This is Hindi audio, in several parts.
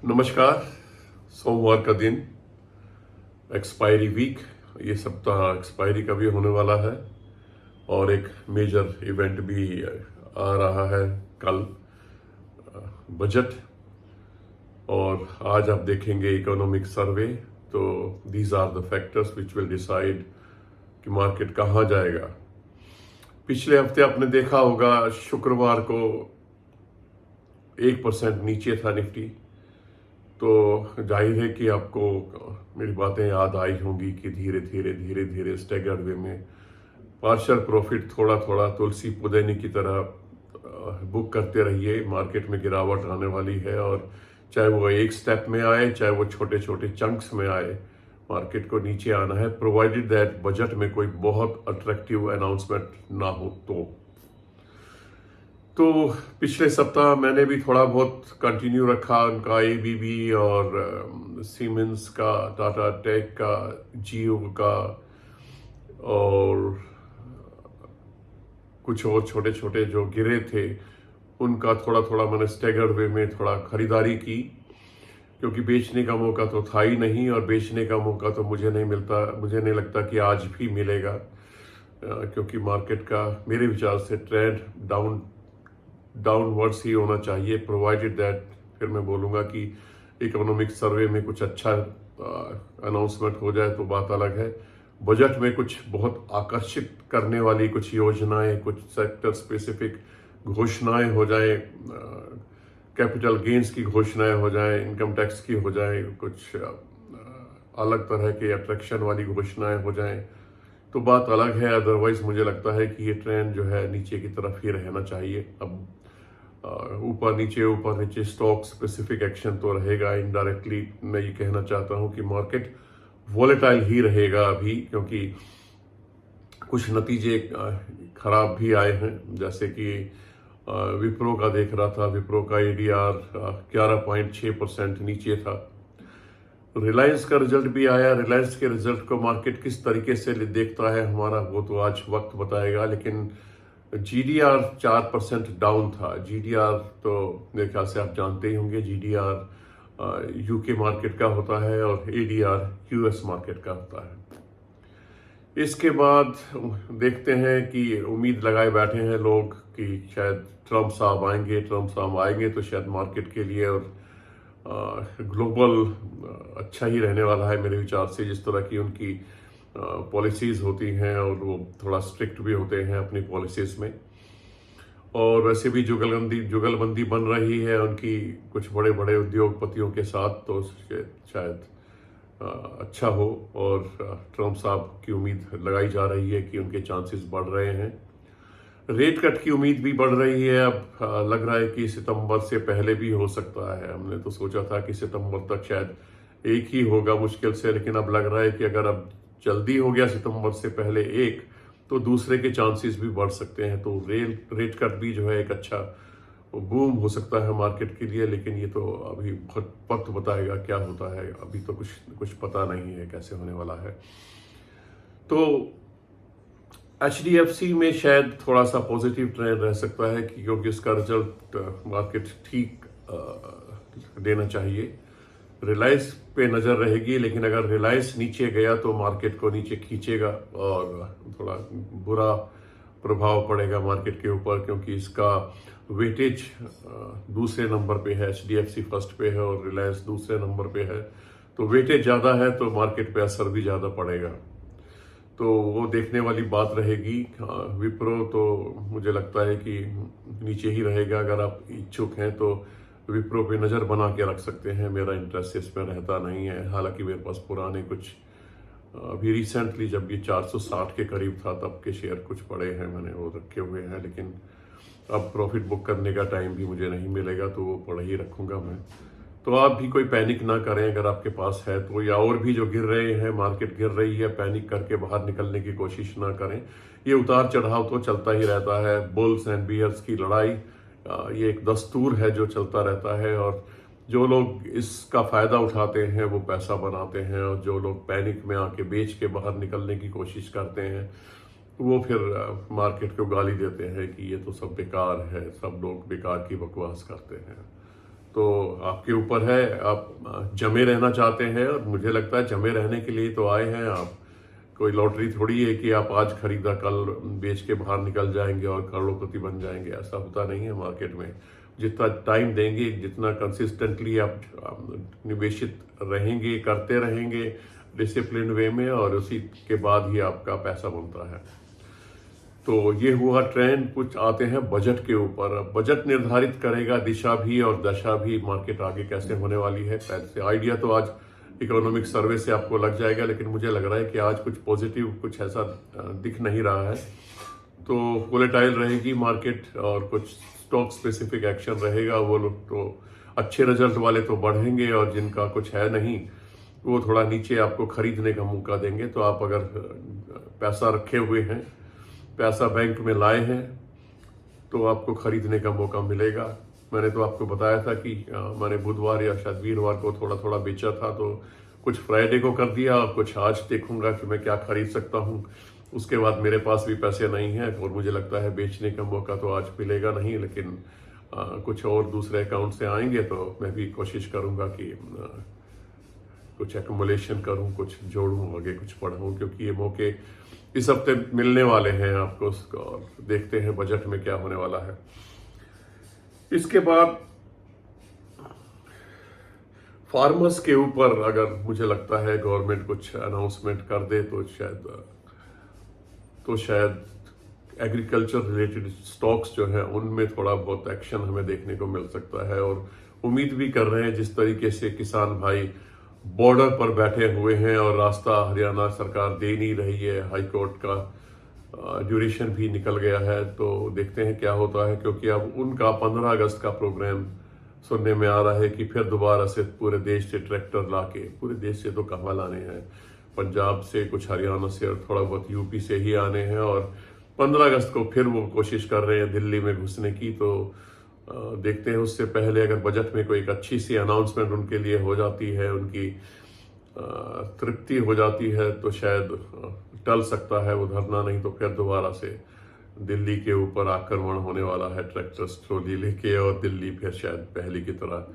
नमस्कार। सोमवार का दिन, एक्सपायरी वीक, ये सप्ताह एक्सपायरी का भी होने वाला है और एक मेजर इवेंट भी आ रहा है कल, बजट। और आज आप देखेंगे इकोनॉमिक सर्वे। तो these are the factors which will decide कि मार्केट कहाँ जाएगा। पिछले हफ्ते आपने देखा होगा, शुक्रवार को 1% नीचे था निफ्टी। तो जाहिर है कि आपको मेरी बातें याद आई होंगी कि धीरे धीरे स्टेगर्ड वे में पार्शियल प्रॉफिट थोड़ा थोड़ा तुलसी पुदीने की तरह बुक करते रहिए। मार्केट में गिरावट आने वाली है, और चाहे वो एक स्टेप में आए, चाहे वो छोटे छोटे चंक्स में आए, मार्केट को नीचे आना है, प्रोवाइडेड दैट बजट में कोई बहुत अट्रैक्टिव अनाउंसमेंट ना हो। तो पिछले सप्ताह मैंने भी थोड़ा बहुत कंटिन्यू रखा उनका एबीबी और सीमेंस का, टाटा टेक का, जियो का, और कुछ और छोटे छोटे जो गिरे थे उनका थोड़ा थोड़ा मैंने स्टेगर्ड वे में थोड़ा खरीदारी की, क्योंकि बेचने का मौका तो था ही नहीं, और बेचने का मौका तो मुझे नहीं लगता कि आज भी मिलेगा, क्योंकि मार्केट का मेरे विचार से ट्रेंड डाउनवर्ड्स ही होना चाहिए, प्रोवाइडेड दैट, फिर मैं बोलूँगा कि इकोनॉमिक सर्वे में कुछ अच्छा अनाउंसमेंट हो जाए तो बात अलग है। बजट में कुछ बहुत आकर्षित करने वाली कुछ योजनाएं, कुछ सेक्टर स्पेसिफिक घोषणाएं हो जाए, कैपिटल गेन्स की घोषणाएं हो जाए, इनकम टैक्स की हो जाए, कुछ अलग तरह के अट्रैक्शन वाली घोषणाएं हो जाएं, तो बात अलग है। अदरवाइज मुझे लगता है कि ये ट्रेंड जो है नीचे की तरफ ही रहना चाहिए। अब ऊपर नीचे स्टॉक स्पेसिफिक एक्शन तो रहेगा। इनडायरेक्टली मैं ये कहना चाहता हूँ कि मार्केट वॉलेटाइल ही रहेगा अभी, क्योंकि कुछ नतीजे खराब भी आए हैं। जैसे कि विप्रो का देख रहा था, विप्रो का एडीआर 11.6% नीचे था। रिलायंस का रिजल्ट भी आया। रिलायंस के रिजल्ट को मार्केट किस तरीके से देखता है हमारा, वो तो आज वक्त बताएगा। लेकिन जीडीआर 4% डाउन था। जीडीआर तो मेरे ख्याल से आप जानते ही होंगे, जीडीआर यूके मार्केट का होता है और एडीआर यूएस मार्केट का होता है। इसके बाद देखते हैं कि उम्मीद लगाए बैठे हैं लोग कि शायद ट्रम्प साहब आएंगे तो शायद मार्केट के लिए और ग्लोबल अच्छा ही रहने वाला है मेरे विचार से। जिस तरह की उनकी पॉलिसीज होती हैं, और वो थोड़ा स्ट्रिक्ट भी होते हैं अपनी पॉलिसीज में, और वैसे भी जुगलबंदी बन रही है उनकी कुछ बड़े बड़े उद्योगपतियों के साथ, तो शायद अच्छा हो। और ट्रम्प साहब की उम्मीद लगाई जा रही है कि उनके चांसेस बढ़ रहे हैं। रेट कट की उम्मीद भी बढ़ रही है। अब लग रहा है कि सितंबर से पहले भी हो सकता है। हमने तो सोचा था कि सितंबर तक शायद एक ही होगा मुश्किल से, लेकिन अब लग रहा है कि अगर अब जल्दी हो गया सितंबर से पहले एक, तो दूसरे के चांसेस भी बढ़ सकते हैं। तो रेट कट भी जो है एक अच्छा बूम हो सकता है मार्केट के लिए। लेकिन ये तो अभी बहुत वक्त बताएगा क्या होता है। अभी तो कुछ पता नहीं है कैसे होने वाला है। तो HDFC में शायद थोड़ा सा पॉजिटिव ट्रेंड रह सकता है, क्योंकि उसका रिजल्ट मार्केट ठीक देना चाहिए। रिलायंस पे नज़र रहेगी, लेकिन अगर रिलायंस नीचे गया तो मार्केट को नीचे खींचेगा और थोड़ा बुरा प्रभाव पड़ेगा मार्केट के ऊपर, क्योंकि इसका वेटेज दूसरे नंबर पे है। HDFC फर्स्ट पे है और रिलायंस दूसरे नंबर पे है, तो वेटेज ज़्यादा है तो मार्केट पे असर भी ज़्यादा पड़ेगा। तो वो देखने वाली बात रहेगी। विप्रो तो मुझे लगता है कि नीचे ही रहेगा। अगर आप इच्छुक हैं तो विप्रो पे नज़र बना के रख सकते हैं। मेरा इंटरेस्ट इसमें रहता नहीं है। हालांकि मेरे पास पुराने कुछ अभी रिसेंटली जब ये 460 के करीब था तब के शेयर कुछ पड़े हैं, मैंने वो रखे हुए हैं। लेकिन अब प्रॉफिट बुक करने का टाइम भी मुझे नहीं मिलेगा, तो वो पड़े ही रखूँगा मैं। तो आप भी कोई पैनिक ना करें अगर आपके पास है तो, या और भी जो गिर रहे हैं, मार्केट गिर रही है, पैनिक करके बाहर निकलने की कोशिश ना करें। ये उतार चढ़ाव तो चलता ही रहता है। बुल्स एंड बियर्स की लड़ाई ये एक दस्तूर है जो चलता रहता है, और जो लोग इसका फायदा उठाते हैं वो पैसा बनाते हैं, और जो लोग पैनिक में आके बेच के बाहर निकलने की कोशिश करते हैं वो फिर मार्केट को गाली देते हैं कि ये तो सब बेकार है, सब लोग बेकार की बकवास करते हैं। तो आपके ऊपर है, आप जमे रहना चाहते हैं, और मुझे लगता है जमे रहने के लिए तो आए हैं आप। कोई लॉटरी थोड़ी है कि आप आज खरीदा कल बेच के बाहर निकल जाएंगे और करोड़पति बन जाएंगे, ऐसा होता नहीं है मार्केट में। जितना टाइम देंगे, जितना कंसिस्टेंटली आप निवेशित रहेंगे, करते रहेंगे डिसिप्लिन वे में, और उसी के बाद ही आपका पैसा बनता है। तो ये हुआ ट्रेंड। कुछ आते हैं बजट के ऊपर। बजट निर्धारित करेगा दिशा भी और दशा भी, मार्केट आगे कैसे होने वाली है। पैसे आइडिया तो आज इकोनॉमिक सर्वे से आपको लग जाएगा, लेकिन मुझे लग रहा है कि आज कुछ पॉजिटिव, कुछ ऐसा दिख नहीं रहा है। तो वोलेटाइल रहेगी मार्केट, और कुछ स्टॉक स्पेसिफिक एक्शन रहेगा। वो लोग तो अच्छे रिजल्ट वाले तो बढ़ेंगे, और जिनका कुछ है नहीं वो थोड़ा नीचे आपको खरीदने का मौका देंगे। तो आप अगर पैसा रखे हुए हैं, पैसा बैंक में लाए हैं, तो आपको खरीदने का मौका मिलेगा। मैंने तो आपको बताया था कि मैंने बुधवार या शायद वीरवार को थोड़ा थोड़ा बेचा था, तो कुछ फ्राइडे को कर दिया, और कुछ आज देखूंगा कि मैं क्या खरीद सकता हूं। उसके बाद मेरे पास भी पैसे नहीं हैं, और मुझे लगता है बेचने का मौका तो आज मिलेगा नहीं, लेकिन कुछ और दूसरे अकाउंट से आएंगे तो मैं भी कोशिश करूंगा कि कुछ एक्युमुलेशन करूं, कुछ जोड़ूं, आगे कुछ बढ़ाऊं, क्योंकि ये मौके इस हफ्ते मिलने वाले हैं आपको। और देखते हैं बजट में क्या होने वाला है। इसके बाद फार्मर्स के ऊपर अगर मुझे लगता है गवर्नमेंट कुछ अनाउंसमेंट कर दे तो शायद एग्रीकल्चर रिलेटेड स्टॉक्स जो है उनमें थोड़ा बहुत एक्शन हमें देखने को मिल सकता है। और उम्मीद भी कर रहे हैं, जिस तरीके से किसान भाई बॉर्डर पर बैठे हुए हैं और रास्ता हरियाणा सरकार दे नहीं रही है, हाई कोर्ट का ड्यूरेशन भी निकल गया है, तो देखते हैं क्या होता है। क्योंकि अब उनका 15 अगस्त का प्रोग्राम सुनने में आ रहा है कि फिर दोबारा से पूरे देश से ट्रैक्टर लाके, पूरे देश से तो कहाँ लाने हैं, पंजाब से, कुछ हरियाणा से और थोड़ा बहुत यूपी से ही आने हैं, और 15 अगस्त को फिर वो कोशिश कर रहे हैं दिल्ली में घुसने की। तो देखते हैं, उससे पहले अगर बजट में कोई एक अच्छी सी अनाउंसमेंट उनके लिए हो जाती है, उनकी तृप्ति हो जाती है, तो शायद टल सकता है वो धरना। नहीं तो फिर दोबारा से दिल्ली के ऊपर आक्रमण होने वाला है ट्रैक्टर्स ट्रॉली लेके, और दिल्ली फिर शायद पहले की तरह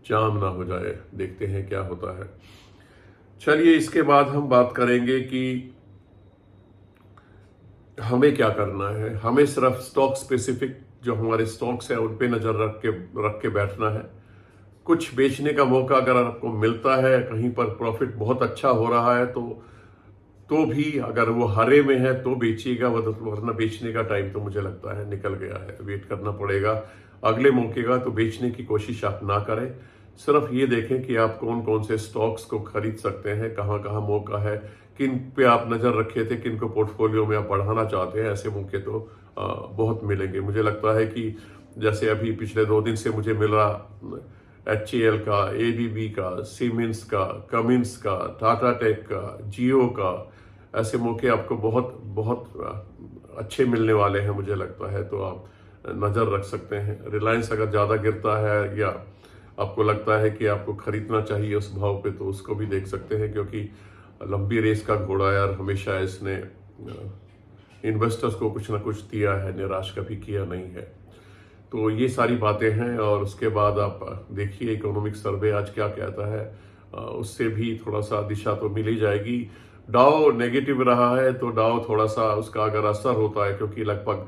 जाम ना हो जाए। देखते हैं क्या होता है। चलिए, इसके बाद हम बात करेंगे कि हमें क्या करना है। हमें सिर्फ स्टॉक स्पेसिफिक जो हमारे स्टॉक्स हैं उन पे नजर रख के बैठना है। कुछ बेचने का मौका अगर आपको मिलता है, कहीं पर प्रॉफिट बहुत अच्छा हो रहा है, तो भी अगर वो हरे में है तो बेचिएगा, वरना बेचने का टाइम तो मुझे लगता है निकल गया है। वेट करना पड़ेगा अगले मौके का। तो बेचने की कोशिश आप ना करें, सिर्फ ये देखें कि आप कौन कौन से स्टॉक्स को खरीद सकते हैं, कहाँ कहाँ मौका है, किन पे आप नजर रखे थे, किन को पोर्टफोलियो में आप बढ़ाना चाहते हैं। ऐसे मौके तो बहुत मिलेंगे। मुझे लगता है कि जैसे अभी पिछले 2 दिन से मुझे मिल रहा HAL का, ABB का, सीमेंस का, कमिंस का, टाटा टेक का, जियो का, ऐसे मौके आपको बहुत बहुत अच्छे मिलने वाले हैं मुझे लगता है। तो आप नज़र रख सकते हैं। रिलायंस अगर ज़्यादा गिरता है या आपको लगता है कि आपको खरीदना चाहिए उस भाव पे, तो उसको भी देख सकते हैं, क्योंकि लंबी रेस का घोड़ा यार हमेशा इसने इन्वेस्टर्स को कुछ ना कुछ दिया है, निराश कभी किया नहीं है। तो ये सारी बातें हैं। और उसके बाद आप देखिए इकोनॉमिक सर्वे आज क्या कहता है, उससे भी थोड़ा सा दिशा तो मिल ही जाएगी। डाउ नेगेटिव रहा है, तो डाउ थोड़ा सा उसका अगर असर होता है, क्योंकि लगभग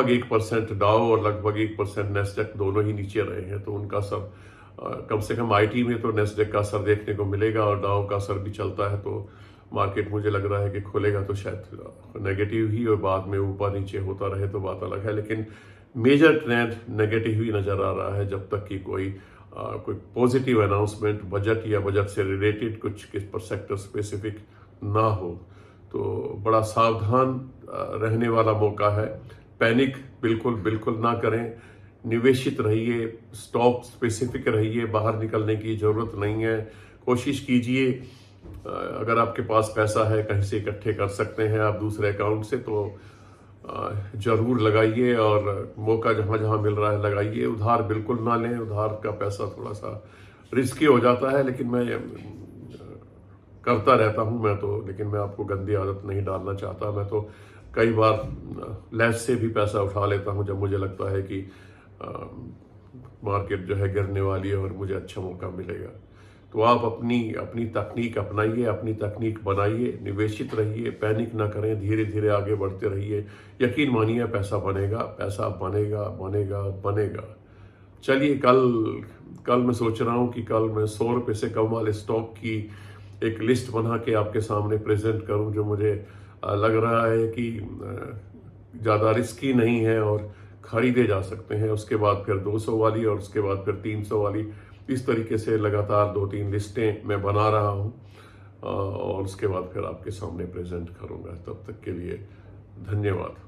1% डाउ और लगभग 1% नेस्डेक दोनों ही नीचे रहे हैं, तो उनका असर कम से कम IT में तो नेस्डेक का असर देखने को मिलेगा, और डाउ का असर भी चलता है। तो मार्केट मुझे लग रहा है कि खुलेगा तो शायद नेगेटिव ही, और बाद में ऊपर नीचे होता रहे तो बात अलग है। लेकिन मेजर ट्रेंड नेगेटिव ही नजर आ रहा है, जब तक कि कोई पॉजिटिव अनाउंसमेंट बजट या बजट से रिलेटेड कुछ किस पर सेक्टर स्पेसिफिक ना हो। तो बड़ा सावधान रहने वाला मौका है। पैनिक बिल्कुल ना करें, निवेशित रहिए, स्टॉक स्पेसिफिक रहिए, बाहर निकलने की जरूरत नहीं है। कोशिश कीजिए, अगर आपके पास पैसा है कहीं से इकट्ठे कर सकते हैं आप दूसरे अकाउंट से, तो जरूर लगाइए, और मौका जहां जहां मिल रहा है लगाइए। उधार बिल्कुल ना लें, उधार का पैसा थोड़ा सा रिस्की हो जाता है, लेकिन मैं करता रहता हूं मैं तो, लेकिन मैं आपको गंदी आदत नहीं डालना चाहता। मैं तो कई बार लैस से भी पैसा उठा लेता हूं जब मुझे लगता है कि मार्केट जो है गिरने वाली है और मुझे अच्छा मौका मिलेगा। तो आप अपनी अपनी तकनीक अपनाइए, अपनी तकनीक बनाइए, निवेशित रहिए, पैनिक ना करें, धीरे धीरे आगे बढ़ते रहिए। यकीन मानिए पैसा बनेगा, पैसा बनेगा बनेगा बनेगा। चलिए कल मैं सोच रहा हूँ कि कल मैं 100 रुपये से कम वाले स्टॉक की एक लिस्ट बना के आपके सामने प्रेजेंट करूँ, जो मुझे लग रहा है कि ज़्यादा रिस्की नहीं है और खरीदे जा सकते हैं। उसके बाद फिर 200 वाली और उसके बाद फिर 300 वाली, इस तरीके से लगातार 2-3 लिस्टें मैं बना रहा हूँ और उसके बाद फिर आपके सामने प्रेजेंट करूँगा। तब तक के लिए धन्यवाद।